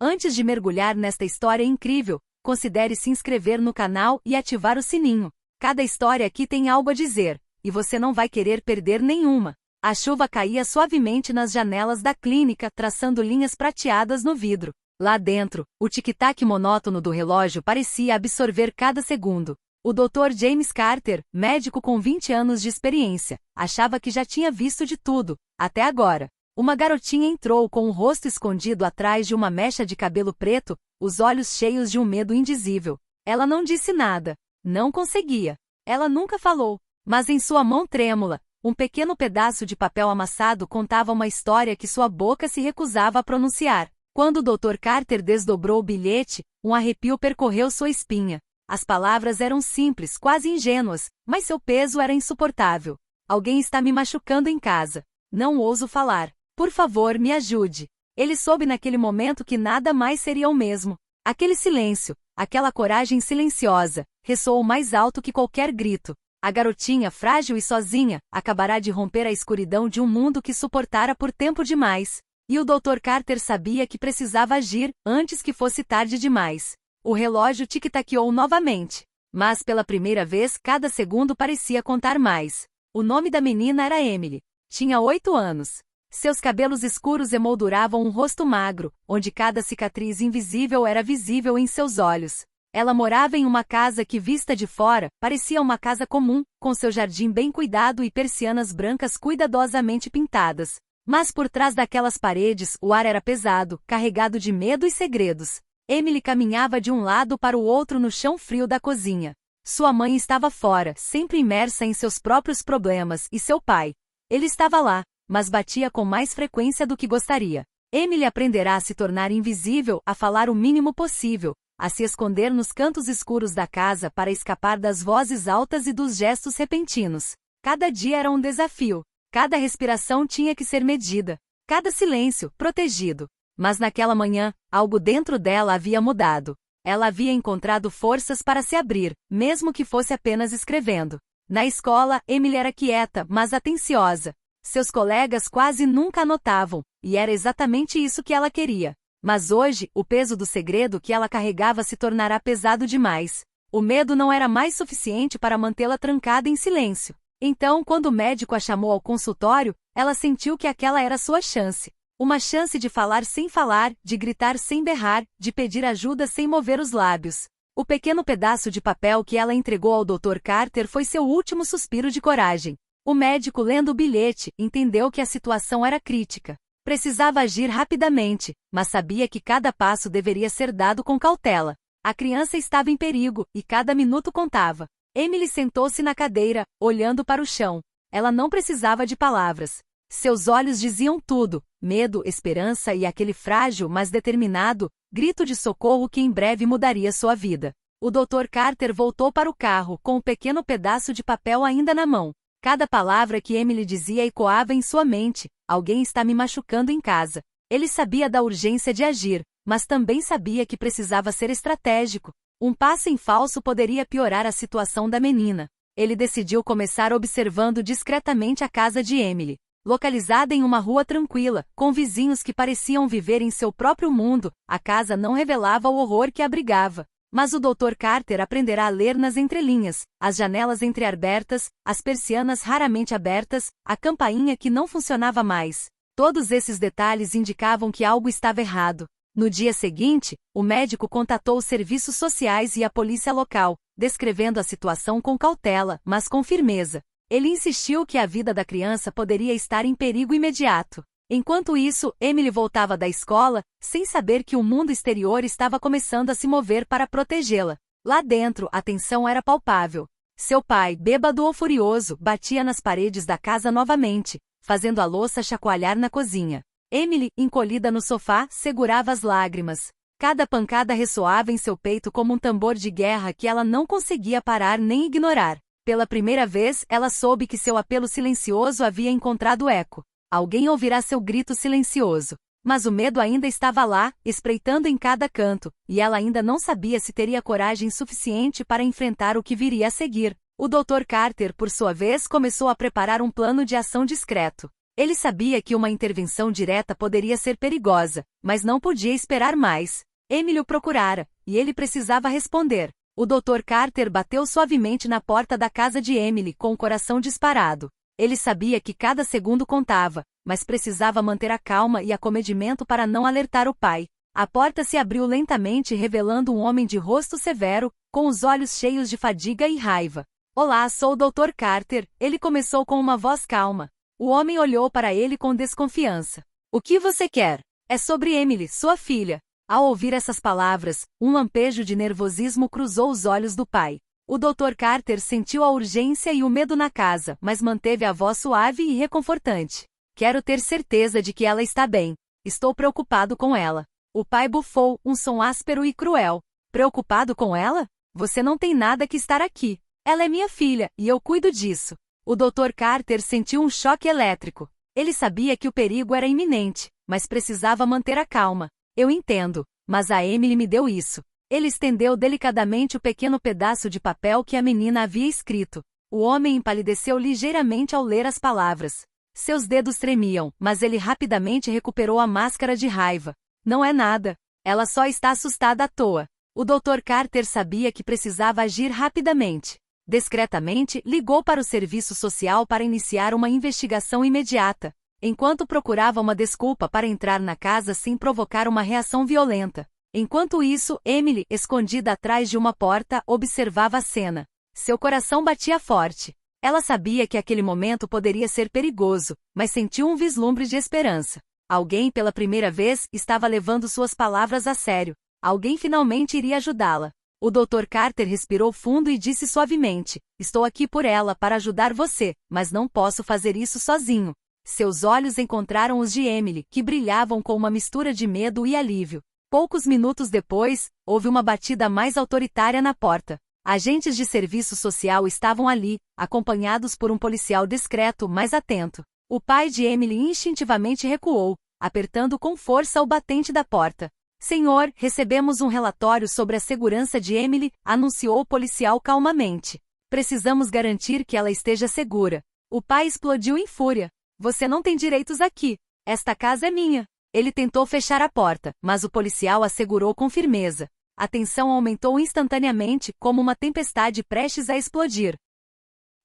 Antes de mergulhar nesta história incrível, considere se inscrever no canal e ativar o sininho. Cada história aqui tem algo a dizer, e você não vai querer perder nenhuma. A chuva caía suavemente nas janelas da clínica, traçando linhas prateadas no vidro. Lá dentro, o tic-tac monótono do relógio parecia absorver cada segundo. O Dr. James Carter, médico com 20 anos de experiência, achava que já tinha visto de tudo, até agora. Uma garotinha entrou com o rosto escondido atrás de uma mecha de cabelo preto, os olhos cheios de um medo indizível. Ela não disse nada. Não conseguia. Ela nunca falou. Mas em sua mão trêmula, um pequeno pedaço de papel amassado contava uma história que sua boca se recusava a pronunciar. Quando o Dr. Carter desdobrou o bilhete, um arrepio percorreu sua espinha. As palavras eram simples, quase ingênuas, mas seu peso era insuportável. Alguém está me machucando em casa. Não ouso falar. Por favor, me ajude. Ele soube naquele momento que nada mais seria o mesmo. Aquele silêncio, aquela coragem silenciosa, ressoou mais alto que qualquer grito. A garotinha, frágil e sozinha, acabará de romper a escuridão de um mundo que suportara por tempo demais. E o Dr. Carter sabia que precisava agir, antes que fosse tarde demais. O relógio tic-taqueou novamente. Mas pela primeira vez, cada segundo parecia contar mais. O nome da menina era Emily. Tinha 8 anos. Seus cabelos escuros emolduravam um rosto magro, onde cada cicatriz invisível era visível em seus olhos. Ela morava em uma casa que, vista de fora, parecia uma casa comum, com seu jardim bem cuidado e persianas brancas cuidadosamente pintadas. Mas por trás daquelas paredes, o ar era pesado, carregado de medo e segredos. Emily caminhava de um lado para o outro no chão frio da cozinha. Sua mãe estava fora, sempre imersa em seus próprios problemas, e seu pai. Ele estava lá, mas batia com mais frequência do que gostaria. Emily aprenderá a se tornar invisível, a falar o mínimo possível, a se esconder nos cantos escuros da casa para escapar das vozes altas e dos gestos repentinos. Cada dia era um desafio. Cada respiração tinha que ser medida. Cada silêncio, protegido. Mas naquela manhã, algo dentro dela havia mudado. Ela havia encontrado forças para se abrir, mesmo que fosse apenas escrevendo. Na escola, Emily era quieta, mas atenciosa. Seus colegas quase nunca a notavam, e era exatamente isso que ela queria. Mas hoje, o peso do segredo que ela carregava se tornará pesado demais. O medo não era mais suficiente para mantê-la trancada em silêncio. Então, quando o médico a chamou ao consultório, ela sentiu que aquela era sua chance. Uma chance de falar sem falar, de gritar sem berrar, de pedir ajuda sem mover os lábios. O pequeno pedaço de papel que ela entregou ao Dr. Carter foi seu último suspiro de coragem. O médico, lendo o bilhete, entendeu que a situação era crítica. Precisava agir rapidamente, mas sabia que cada passo deveria ser dado com cautela. A criança estava em perigo, e cada minuto contava. Emily sentou-se na cadeira, olhando para o chão. Ela não precisava de palavras. Seus olhos diziam tudo: medo, esperança e aquele frágil, mas determinado, grito de socorro que em breve mudaria sua vida. O Dr. Carter voltou para o carro, com o pequeno pedaço de papel ainda na mão. Cada palavra que Emily dizia ecoava em sua mente. Alguém está me machucando em casa. Ele sabia da urgência de agir, mas também sabia que precisava ser estratégico. Um passo em falso poderia piorar a situação da menina. Ele decidiu começar observando discretamente a casa de Emily. Localizada em uma rua tranquila, com vizinhos que pareciam viver em seu próprio mundo, a casa não revelava o horror que abrigava. Mas o Dr. Carter aprenderá a ler nas entrelinhas, as janelas entreabertas, as persianas raramente abertas, a campainha que não funcionava mais. Todos esses detalhes indicavam que algo estava errado. No dia seguinte, o médico contatou os serviços sociais e a polícia local, descrevendo a situação com cautela, mas com firmeza. Ele insistiu que a vida da criança poderia estar em perigo imediato. Enquanto isso, Emily voltava da escola, sem saber que o mundo exterior estava começando a se mover para protegê-la. Lá dentro, a tensão era palpável. Seu pai, bêbado ou furioso, batia nas paredes da casa novamente, fazendo a louça chacoalhar na cozinha. Emily, encolhida no sofá, segurava as lágrimas. Cada pancada ressoava em seu peito como um tambor de guerra que ela não conseguia parar nem ignorar. Pela primeira vez, ela soube que seu apelo silencioso havia encontrado eco. Alguém ouvirá seu grito silencioso. Mas o medo ainda estava lá, espreitando em cada canto, e ela ainda não sabia se teria coragem suficiente para enfrentar o que viria a seguir. O Dr. Carter, por sua vez, começou a preparar um plano de ação discreto. Ele sabia que uma intervenção direta poderia ser perigosa, mas não podia esperar mais. Emily o procurara, e ele precisava responder. O Dr. Carter bateu suavemente na porta da casa de Emily com o coração disparado. Ele sabia que cada segundo contava, mas precisava manter a calma e acomedimento para não alertar o pai. A porta se abriu lentamente, revelando um homem de rosto severo, com os olhos cheios de fadiga e raiva. Olá, sou o Dr. Carter, ele começou com uma voz calma. O homem olhou para ele com desconfiança. O que você quer? É sobre Emily, sua filha. Ao ouvir essas palavras, um lampejo de nervosismo cruzou os olhos do pai. O Dr. Carter sentiu a urgência e o medo na casa, mas manteve a voz suave e reconfortante. Quero ter certeza de que ela está bem. Estou preocupado com ela. O pai bufou, um som áspero e cruel. Preocupado com ela? Você não tem nada que estar aqui. Ela é minha filha, e eu cuido disso. O Dr. Carter sentiu um choque elétrico. Ele sabia que o perigo era iminente, mas precisava manter a calma. Eu entendo, mas a Emily me deu isso. Ele estendeu delicadamente o pequeno pedaço de papel que a menina havia escrito. O homem empalideceu ligeiramente ao ler as palavras. Seus dedos tremiam, mas ele rapidamente recuperou a máscara de raiva. Não é nada. Ela só está assustada à toa. O Dr. Carter sabia que precisava agir rapidamente. Discretamente, ligou para o serviço social para iniciar uma investigação imediata, enquanto procurava uma desculpa para entrar na casa sem provocar uma reação violenta. Enquanto isso, Emily, escondida atrás de uma porta, observava a cena. Seu coração batia forte. Ela sabia que aquele momento poderia ser perigoso, mas sentiu um vislumbre de esperança. Alguém, pela primeira vez, estava levando suas palavras a sério. Alguém finalmente iria ajudá-la. O Dr. Carter respirou fundo e disse suavemente: estou aqui por ela para ajudar você, mas não posso fazer isso sozinho. Seus olhos encontraram os de Emily, que brilhavam com uma mistura de medo e alívio. Poucos minutos depois, houve uma batida mais autoritária na porta. Agentes de serviço social estavam ali, acompanhados por um policial discreto, mas atento. O pai de Emily instintivamente recuou, apertando com força o batente da porta. Senhor, recebemos um relatório sobre a segurança de Emily, anunciou o policial calmamente. Precisamos garantir que ela esteja segura. O pai explodiu em fúria. Você não tem direitos aqui. Esta casa é minha. Ele tentou fechar a porta, mas o policial assegurou com firmeza. A tensão aumentou instantaneamente, como uma tempestade prestes a explodir.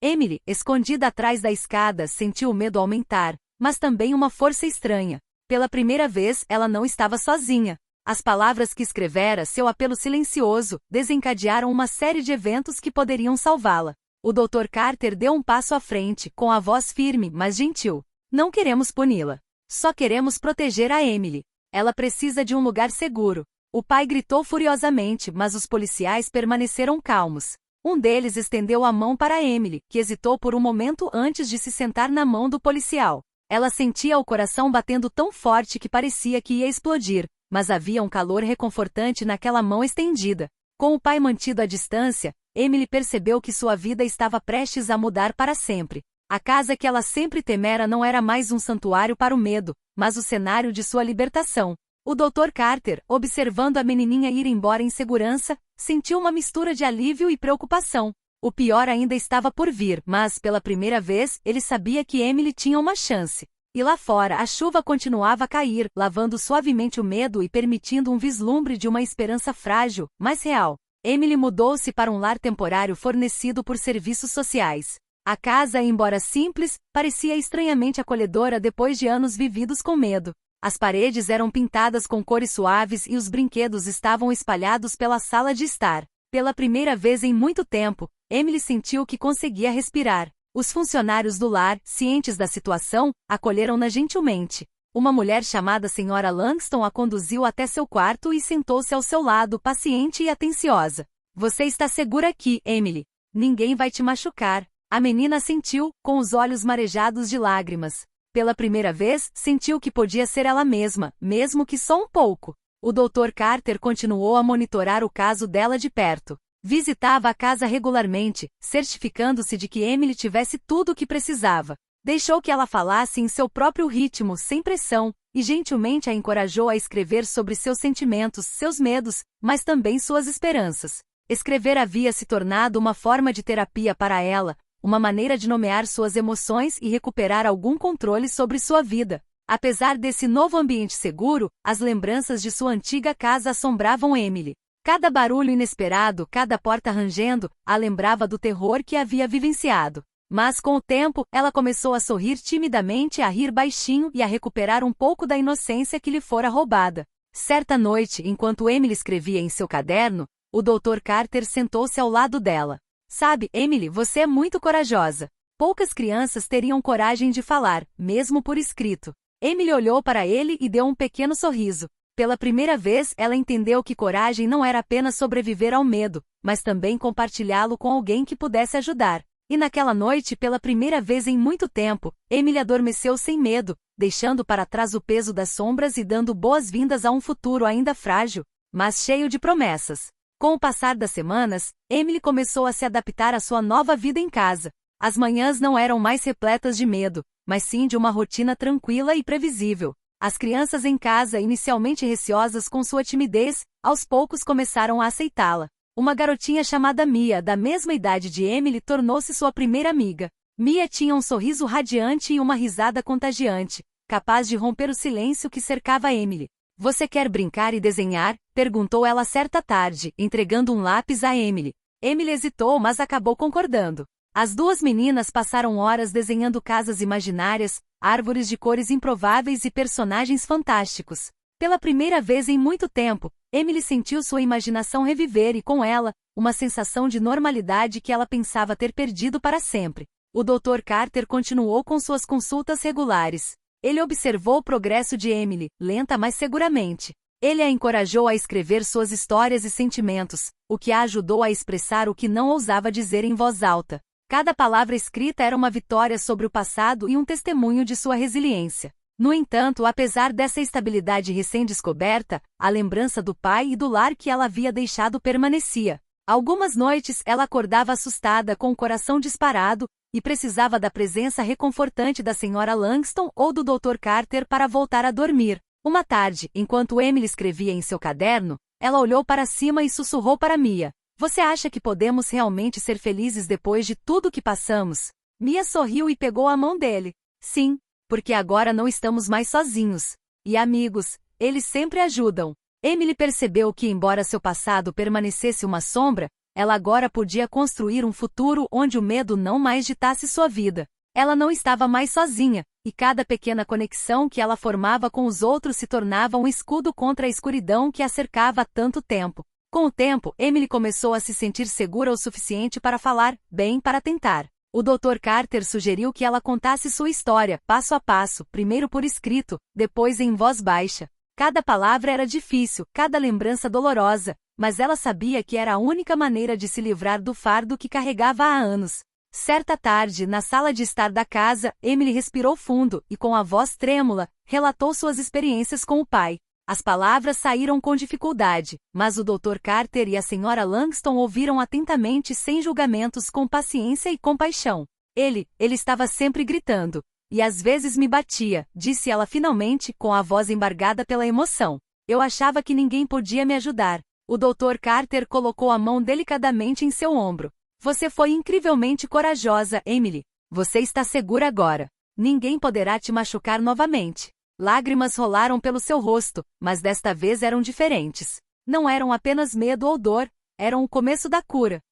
Emily, escondida atrás da escada, sentiu o medo aumentar, mas também uma força estranha. Pela primeira vez, ela não estava sozinha. As palavras que escrevera, seu apelo silencioso, desencadearam uma série de eventos que poderiam salvá-la. O Dr. Carter deu um passo à frente, com a voz firme, mas gentil. Não queremos puni-la. Só queremos proteger a Emily. Ela precisa de um lugar seguro. O pai gritou furiosamente, mas os policiais permaneceram calmos. Um deles estendeu a mão para Emily, que hesitou por um momento antes de se sentar na mão do policial. Ela sentia o coração batendo tão forte que parecia que ia explodir, mas havia um calor reconfortante naquela mão estendida. Com o pai mantido à distância, Emily percebeu que sua vida estava prestes a mudar para sempre. A casa que ela sempre temera não era mais um santuário para o medo, mas o cenário de sua libertação. O Dr. Carter, observando a menininha ir embora em segurança, sentiu uma mistura de alívio e preocupação. O pior ainda estava por vir, mas, pela primeira vez, ele sabia que Emily tinha uma chance. E lá fora, a chuva continuava a cair, lavando suavemente o medo e permitindo um vislumbre de uma esperança frágil, mas real. Emily mudou-se para um lar temporário fornecido por serviços sociais. A casa, embora simples, parecia estranhamente acolhedora depois de anos vividos com medo. As paredes eram pintadas com cores suaves e os brinquedos estavam espalhados pela sala de estar. Pela primeira vez em muito tempo, Emily sentiu que conseguia respirar. Os funcionários do lar, cientes da situação, acolheram-na gentilmente. Uma mulher chamada Sra. Langston a conduziu até seu quarto e sentou-se ao seu lado, paciente e atenciosa. Você está segura aqui, Emily. Ninguém vai te machucar. A menina assentiu, com os olhos marejados de lágrimas. Pela primeira vez, sentiu que podia ser ela mesma, mesmo que só um pouco. O Dr. Carter continuou a monitorar o caso dela de perto. Visitava a casa regularmente, certificando-se de que Emily tivesse tudo o que precisava. Deixou que ela falasse em seu próprio ritmo, sem pressão, e gentilmente a encorajou a escrever sobre seus sentimentos, seus medos, mas também suas esperanças. Escrever havia se tornado uma forma de terapia para ela, uma maneira de nomear suas emoções e recuperar algum controle sobre sua vida. Apesar desse novo ambiente seguro, as lembranças de sua antiga casa assombravam Emily. Cada barulho inesperado, cada porta rangendo, a lembrava do terror que havia vivenciado. Mas com o tempo, ela começou a sorrir timidamente, a rir baixinho e a recuperar um pouco da inocência que lhe fora roubada. Certa noite, enquanto Emily escrevia em seu caderno, o Dr. Carter sentou-se ao lado dela. Sabe, Emily, você é muito corajosa. Poucas crianças teriam coragem de falar, mesmo por escrito. Emily olhou para ele e deu um pequeno sorriso. Pela primeira vez, ela entendeu que coragem não era apenas sobreviver ao medo, mas também compartilhá-lo com alguém que pudesse ajudar. E naquela noite, pela primeira vez em muito tempo, Emily adormeceu sem medo, deixando para trás o peso das sombras e dando boas-vindas a um futuro ainda frágil, mas cheio de promessas. Com o passar das semanas, Emily começou a se adaptar à sua nova vida em casa. As manhãs não eram mais repletas de medo, mas sim de uma rotina tranquila e previsível. As crianças em casa, inicialmente receosas com sua timidez, aos poucos começaram a aceitá-la. Uma garotinha chamada Mia, da mesma idade de Emily, tornou-se sua primeira amiga. Mia tinha um sorriso radiante e uma risada contagiante, capaz de romper o silêncio que cercava Emily. Você quer brincar e desenhar? Perguntou ela certa tarde, entregando um lápis a Emily. Emily hesitou, mas acabou concordando. As duas meninas passaram horas desenhando casas imaginárias, árvores de cores improváveis e personagens fantásticos. Pela primeira vez em muito tempo, Emily sentiu sua imaginação reviver e, com ela, uma sensação de normalidade que ela pensava ter perdido para sempre. O Dr. Carter continuou com suas consultas regulares. Ele observou o progresso de Emily, lenta mas seguramente. Ele a encorajou a escrever suas histórias e sentimentos, o que a ajudou a expressar o que não ousava dizer em voz alta. Cada palavra escrita era uma vitória sobre o passado e um testemunho de sua resiliência. No entanto, apesar dessa estabilidade recém-descoberta, a lembrança do pai e do lar que ela havia deixado permanecia. Algumas noites ela acordava assustada com o coração disparado e precisava da presença reconfortante da Sra. Langston ou do Dr. Carter para voltar a dormir. Uma tarde, enquanto Emily escrevia em seu caderno, ela olhou para cima e sussurrou para Mia. Você acha que podemos realmente ser felizes depois de tudo que passamos? Mia sorriu e pegou a mão dele. Sim, porque agora não estamos mais sozinhos. E amigos, eles sempre ajudam. Emily percebeu que, embora seu passado permanecesse uma sombra, ela agora podia construir um futuro onde o medo não mais ditasse sua vida. Ela não estava mais sozinha, e cada pequena conexão que ela formava com os outros se tornava um escudo contra a escuridão que a cercava há tanto tempo. Com o tempo, Emily começou a se sentir segura o suficiente para falar, bem, para tentar. O Dr. Carter sugeriu que ela contasse sua história, passo a passo, primeiro por escrito, depois em voz baixa. Cada palavra era difícil, cada lembrança dolorosa, mas ela sabia que era a única maneira de se livrar do fardo que carregava há anos. Certa tarde, na sala de estar da casa, Emily respirou fundo e, com a voz trêmula, relatou suas experiências com o pai. As palavras saíram com dificuldade, mas o Dr. Carter e a Sra. Langston ouviram atentamente sem julgamentos, com paciência e compaixão. Ele estava sempre gritando. E às vezes me batia, disse ela finalmente, com a voz embargada pela emoção. Eu achava que ninguém podia me ajudar. O Dr. Carter colocou a mão delicadamente em seu ombro. Você foi incrivelmente corajosa, Emily. Você está segura agora. Ninguém poderá te machucar novamente. Lágrimas rolaram pelo seu rosto, mas desta vez eram diferentes. Não eram apenas medo ou dor, eram o começo da cura.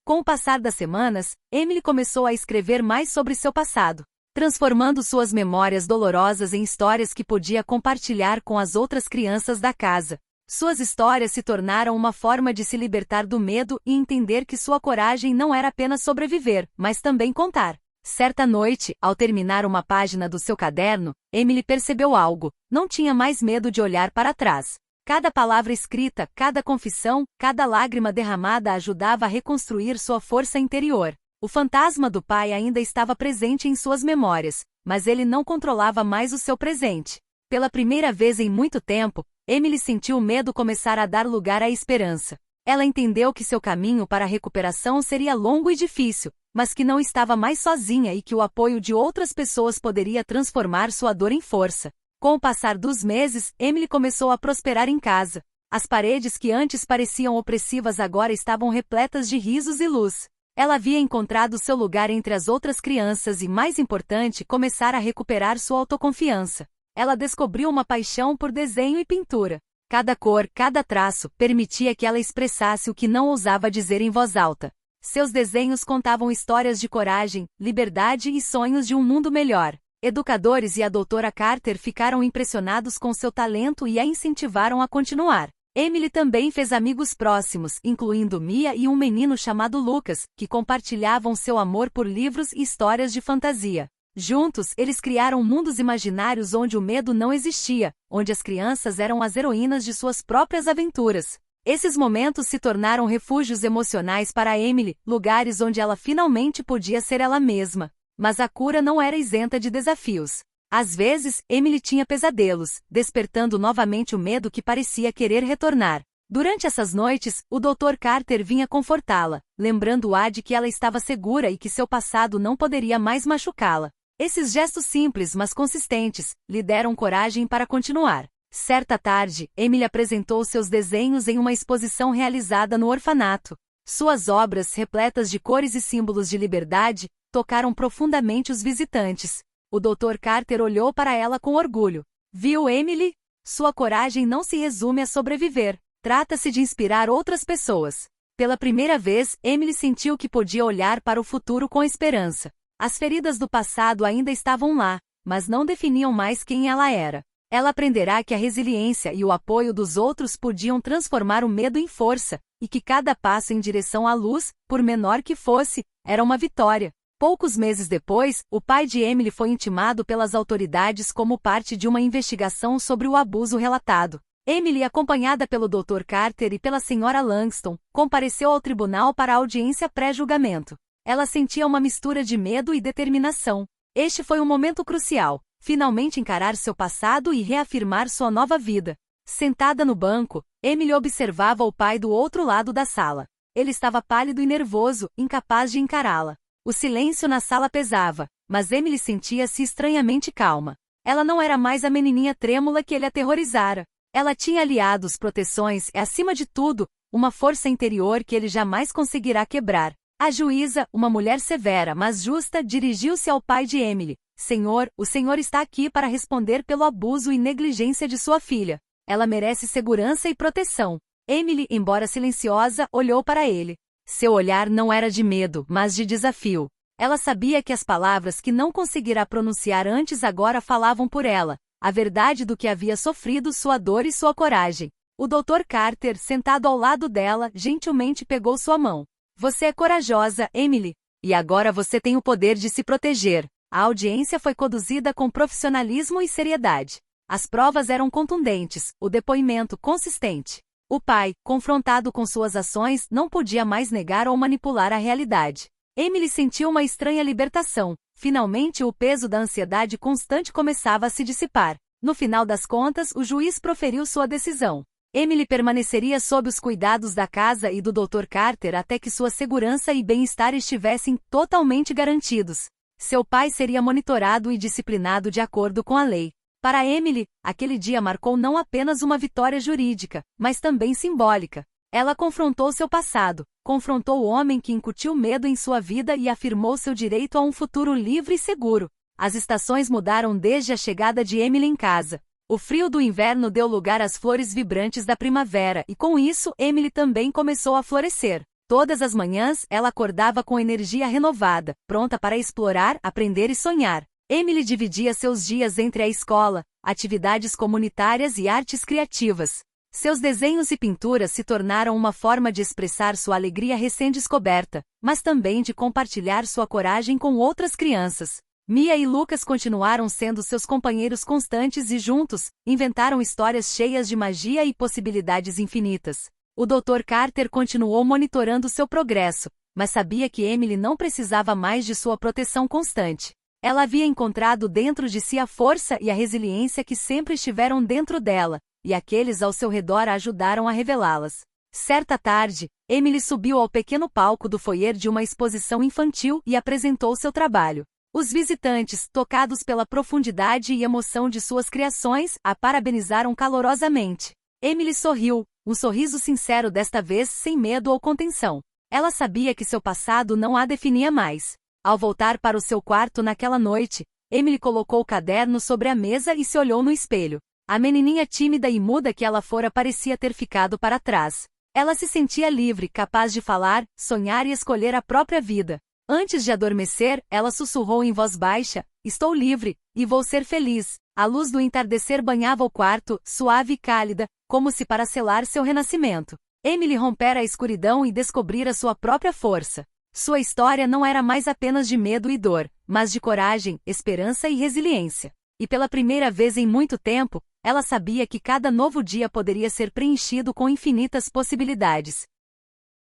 Com o passar das semanas, Emily começou a escrever mais sobre seu passado, transformando suas memórias dolorosas em histórias que podia compartilhar com as outras crianças da casa. Suas histórias se tornaram uma forma de se libertar do medo e entender que sua coragem não era apenas sobreviver, mas também contar. Certa noite, ao terminar uma página do seu caderno, Emily percebeu algo. Não tinha mais medo de olhar para trás. Cada palavra escrita, cada confissão, cada lágrima derramada ajudava a reconstruir sua força interior. O fantasma do pai ainda estava presente em suas memórias, mas ele não controlava mais o seu presente. Pela primeira vez em muito tempo, Emily sentiu o medo começar a dar lugar à esperança. Ela entendeu que seu caminho para a recuperação seria longo e difícil, mas que não estava mais sozinha e que o apoio de outras pessoas poderia transformar sua dor em força. Com o passar dos meses, Emily começou a prosperar em casa. As paredes que antes pareciam opressivas agora estavam repletas de risos e luz. Ela havia encontrado seu lugar entre as outras crianças e, mais importante, começar a recuperar sua autoconfiança. Ela descobriu uma paixão por desenho e pintura. Cada cor, cada traço, permitia que ela expressasse o que não ousava dizer em voz alta. Seus desenhos contavam histórias de coragem, liberdade e sonhos de um mundo melhor. Educadores e a doutora Carter ficaram impressionados com seu talento e a incentivaram a continuar. Emily também fez amigos próximos, incluindo Mia e um menino chamado Lucas, que compartilhavam seu amor por livros e histórias de fantasia. Juntos, eles criaram mundos imaginários onde o medo não existia, onde as crianças eram as heroínas de suas próprias aventuras. Esses momentos se tornaram refúgios emocionais para Emily, lugares onde ela finalmente podia ser ela mesma. Mas a cura não era isenta de desafios. Às vezes, Emily tinha pesadelos, despertando novamente o medo que parecia querer retornar. Durante essas noites, o Dr. Carter vinha confortá-la, lembrando-a de que ela estava segura e que seu passado não poderia mais machucá-la. Esses gestos simples mas consistentes lhe deram coragem para continuar. Certa tarde, Emily apresentou seus desenhos em uma exposição realizada no orfanato. Suas obras, repletas de cores e símbolos de liberdade, tocaram profundamente os visitantes. O Dr. Carter olhou para ela com orgulho. Viu, Emily? Sua coragem não se resume a sobreviver. Trata-se de inspirar outras pessoas. Pela primeira vez, Emily sentiu que podia olhar para o futuro com esperança. As feridas do passado ainda estavam lá, mas não definiam mais quem ela era. Ela aprenderá que a resiliência e o apoio dos outros podiam transformar o medo em força, e que cada passo em direção à luz, por menor que fosse, era uma vitória. Poucos meses depois, o pai de Emily foi intimado pelas autoridades como parte de uma investigação sobre o abuso relatado. Emily, acompanhada pelo Dr. Carter e pela Sra. Langston, compareceu ao tribunal para a audiência pré-julgamento. Ela sentia uma mistura de medo e determinação. Este foi um momento crucial, finalmente encarar seu passado e reafirmar sua nova vida. Sentada no banco, Emily observava o pai do outro lado da sala. Ele estava pálido e nervoso, incapaz de encará-la. O silêncio na sala pesava, mas Emily sentia-se estranhamente calma. Ela não era mais a menininha trêmula que ele aterrorizara. Ela tinha aliados, proteções e, acima de tudo, uma força interior que ele jamais conseguirá quebrar. A juíza, uma mulher severa mas justa, dirigiu-se ao pai de Emily. Senhor, o senhor está aqui para responder pelo abuso e negligência de sua filha. Ela merece segurança e proteção. Emily, embora silenciosa, olhou para ele. Seu olhar não era de medo, mas de desafio. Ela sabia que as palavras que não conseguirá pronunciar antes agora falavam por ela, a verdade do que havia sofrido, sua dor e sua coragem. O Dr. Carter, sentado ao lado dela, gentilmente pegou sua mão. Você é corajosa, Emily, e agora você tem o poder de se proteger. A audiência foi conduzida com profissionalismo e seriedade. As provas eram contundentes, o depoimento consistente. O pai, confrontado com suas ações, não podia mais negar ou manipular a realidade. Emily sentiu uma estranha libertação. Finalmente o peso da ansiedade constante começava a se dissipar. No final das contas, o juiz proferiu sua decisão. Emily permaneceria sob os cuidados da casa e do Dr. Carter até que sua segurança e bem-estar estivessem totalmente garantidos. Seu pai seria monitorado e disciplinado de acordo com a lei. Para Emily, aquele dia marcou não apenas uma vitória jurídica, mas também simbólica. Ela confrontou seu passado, confrontou o homem que incutiu medo em sua vida e afirmou seu direito a um futuro livre e seguro. As estações mudaram desde a chegada de Emily em casa. O frio do inverno deu lugar às flores vibrantes da primavera e com isso Emily também começou a florescer. Todas as manhãs, ela acordava com energia renovada, pronta para explorar, aprender e sonhar. Emily dividia seus dias entre a escola, atividades comunitárias e artes criativas. Seus desenhos e pinturas se tornaram uma forma de expressar sua alegria recém-descoberta, mas também de compartilhar sua coragem com outras crianças. Mia e Lucas continuaram sendo seus companheiros constantes e juntos, inventaram histórias cheias de magia e possibilidades infinitas. O Dr. Carter continuou monitorando seu progresso, mas sabia que Emily não precisava mais de sua proteção constante. Ela havia encontrado dentro de si a força e a resiliência que sempre estiveram dentro dela, e aqueles ao seu redor a ajudaram a revelá-las. Certa tarde, Emily subiu ao pequeno palco do foyer de uma exposição infantil e apresentou seu trabalho. Os visitantes, tocados pela profundidade e emoção de suas criações, a parabenizaram calorosamente. Emily sorriu, um sorriso sincero desta vez sem medo ou contenção. Ela sabia que seu passado não a definia mais. Ao voltar para o seu quarto naquela noite, Emily colocou o caderno sobre a mesa e se olhou no espelho. A menininha tímida e muda que ela fora parecia ter ficado para trás. Ela se sentia livre, capaz de falar, sonhar e escolher a própria vida. Antes de adormecer, ela sussurrou em voz baixa: "Estou livre, e vou ser feliz." A luz do entardecer banhava o quarto, suave e cálida, como se para selar seu renascimento. Emily rompera a escuridão e descobrira sua própria força. Sua história não era mais apenas de medo e dor, mas de coragem, esperança e resiliência. E pela primeira vez em muito tempo, ela sabia que cada novo dia poderia ser preenchido com infinitas possibilidades.